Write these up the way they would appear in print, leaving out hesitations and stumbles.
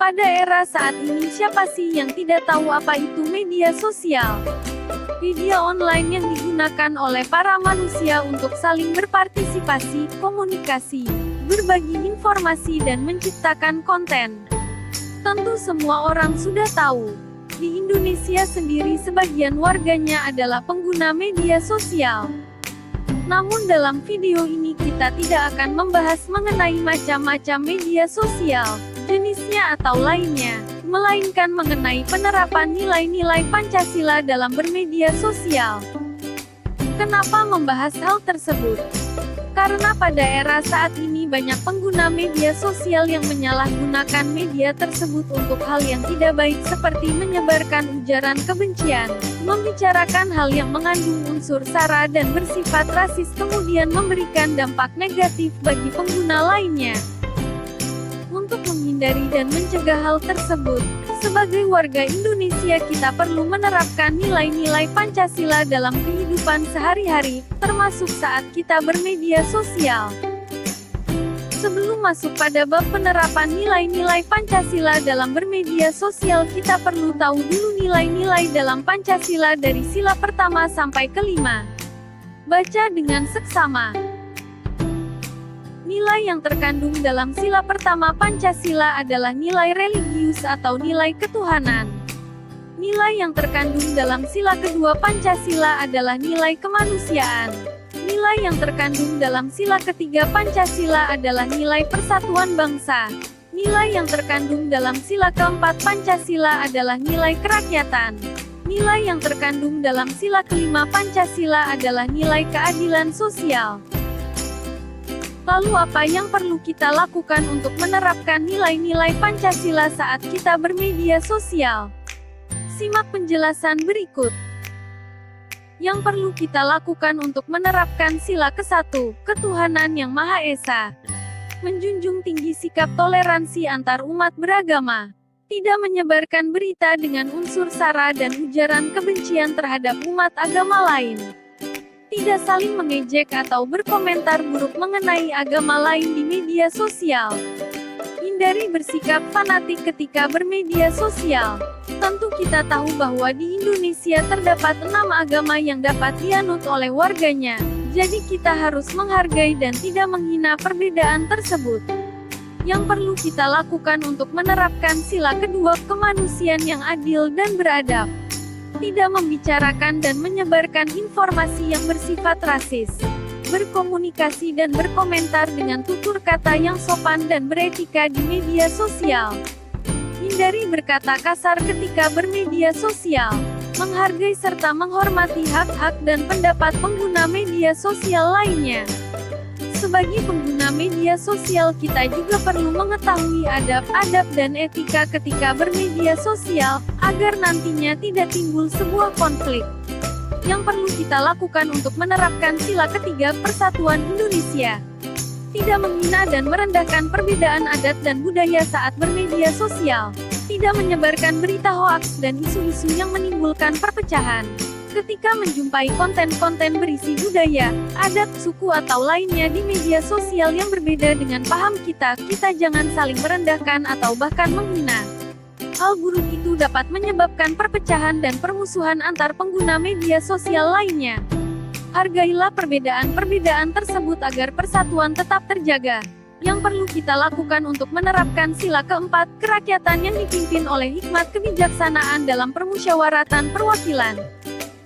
Pada era saat ini, siapa sih yang tidak tahu apa itu media sosial? Media online yang digunakan oleh para manusia untuk saling berpartisipasi, komunikasi, berbagi informasi dan menciptakan konten. Tentu semua orang sudah tahu, di Indonesia sendiri sebagian warganya adalah pengguna media sosial. Namun dalam video ini kita tidak akan membahas mengenai macam-macam media sosial, jenisnya atau lainnya, melainkan mengenai penerapan nilai-nilai Pancasila dalam bermedia sosial. Kenapa membahas hal tersebut? Karena pada era saat ini banyak pengguna media sosial yang menyalahgunakan media tersebut untuk hal yang tidak baik seperti menyebarkan ujaran kebencian, membicarakan hal yang mengandung unsur sara dan bersifat rasis kemudian memberikan dampak negatif bagi pengguna lainnya. Untuk menghindari dan mencegah hal tersebut, sebagai warga Indonesia kita perlu menerapkan nilai-nilai Pancasila dalam kehidupan sehari-hari, termasuk saat kita bermedia sosial. Sebelum masuk pada bab penerapan nilai-nilai Pancasila dalam bermedia sosial, kita perlu tahu dulu nilai-nilai dalam Pancasila dari sila pertama sampai kelima. Baca dengan seksama. Nilai yang terkandung dalam sila pertama Pancasila adalah nilai religius atau nilai ketuhanan. Nilai yang terkandung dalam sila kedua Pancasila adalah nilai kemanusiaan. Nilai yang terkandung dalam sila ketiga Pancasila adalah nilai persatuan bangsa. Nilai yang terkandung dalam sila keempat Pancasila adalah nilai kerakyatan. Nilai yang terkandung dalam sila kelima Pancasila adalah nilai keadilan sosial. Lalu apa yang perlu kita lakukan untuk menerapkan nilai-nilai Pancasila saat kita bermedia sosial? Simak penjelasan berikut. Yang perlu kita lakukan untuk menerapkan sila ke-1, ketuhanan yang Maha Esa. Menjunjung tinggi sikap toleransi antar umat beragama. Tidak menyebarkan berita dengan unsur sara dan ujaran kebencian terhadap umat agama lain. Tidak saling mengejek atau berkomentar buruk mengenai agama lain di media sosial. Hindari bersikap fanatik ketika bermedia sosial. Tentu kita tahu bahwa di Indonesia terdapat 6 agama yang dapat dianut oleh warganya. Jadi kita harus menghargai dan tidak menghina perbedaan tersebut. Yang perlu kita lakukan untuk menerapkan sila kedua, kemanusiaan yang adil dan beradab. Tidak membicarakan dan menyebarkan informasi yang bersifat rasis, berkomunikasi dan berkomentar dengan tutur kata yang sopan dan beretika di media sosial. Hindari berkata kasar ketika bermedia sosial, menghargai serta menghormati hak-hak dan pendapat pengguna media sosial lainnya. Sebagai pengguna media sosial kita juga perlu mengetahui adab-adab dan etika ketika bermedia sosial, agar nantinya tidak timbul sebuah konflik. Yang perlu kita lakukan untuk menerapkan sila ketiga, persatuan Indonesia. Tidak menghina dan merendahkan perbedaan adat dan budaya saat bermedia sosial. Tidak menyebarkan berita hoaks dan isu-isu yang menimbulkan perpecahan. Ketika menjumpai konten-konten berisi budaya, adat, suku atau lainnya di media sosial yang berbeda dengan paham kita jangan saling merendahkan atau bahkan menghina. Hal buruk itu dapat menyebabkan perpecahan dan permusuhan antar pengguna media sosial lainnya. Hargailah perbedaan-perbedaan tersebut agar persatuan tetap terjaga. Yang perlu kita lakukan untuk menerapkan sila keempat, kerakyatan yang dipimpin oleh hikmat kebijaksanaan dalam permusyawaratan perwakilan.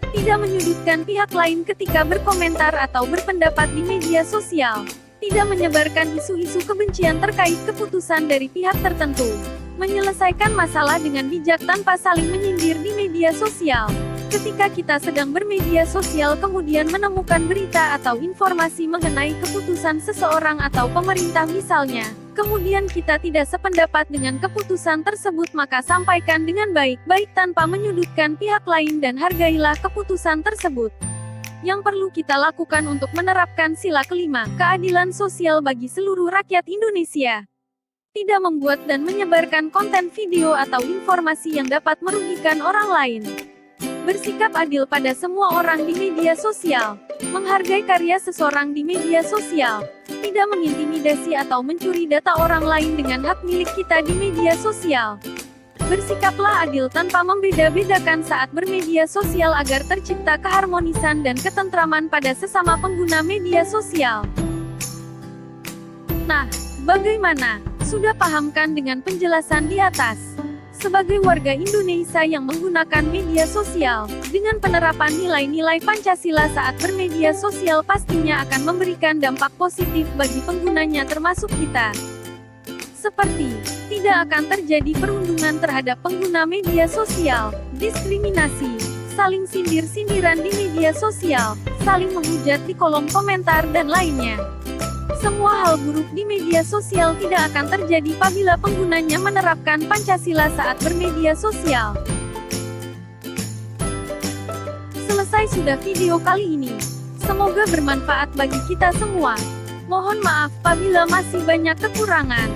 Tidak menyudutkan pihak lain ketika berkomentar atau berpendapat di media sosial. Tidak menyebarkan isu-isu kebencian terkait keputusan dari pihak tertentu. Menyelesaikan masalah dengan bijak tanpa saling menyindir di media sosial. Ketika kita sedang bermedia sosial kemudian menemukan berita atau informasi mengenai keputusan seseorang atau pemerintah misalnya, kemudian kita tidak sependapat dengan keputusan tersebut, maka sampaikan dengan baik-baik tanpa menyudutkan pihak lain dan hargailah keputusan tersebut. Yang perlu kita lakukan untuk menerapkan sila kelima, keadilan sosial bagi seluruh rakyat Indonesia. Tidak membuat dan menyebarkan konten video atau informasi yang dapat merugikan orang lain. Bersikap adil pada semua orang di media sosial. Menghargai karya seseorang di media sosial. Tidak mengintimidasi atau mencuri data orang lain dengan hak milik kita di media sosial. Bersikaplah adil tanpa membeda-bedakan saat bermedia sosial agar tercipta keharmonisan dan ketentraman pada sesama pengguna media sosial. Nah, bagaimana? Sudah pahamkan dengan penjelasan di atas? Sebagai warga Indonesia yang menggunakan media sosial, dengan penerapan nilai-nilai Pancasila saat bermedia sosial pastinya akan memberikan dampak positif bagi penggunanya termasuk kita. Seperti, tidak akan terjadi perundungan terhadap pengguna media sosial, diskriminasi, saling sindir-sindiran di media sosial, saling menghujat di kolom komentar dan lainnya. Semua hal buruk di media sosial tidak akan terjadi apabila penggunanya menerapkan Pancasila saat bermedia sosial. Selesai sudah video kali ini. Semoga bermanfaat bagi kita semua. Mohon maaf apabila masih banyak kekurangan.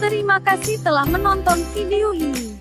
Terima kasih telah menonton video ini.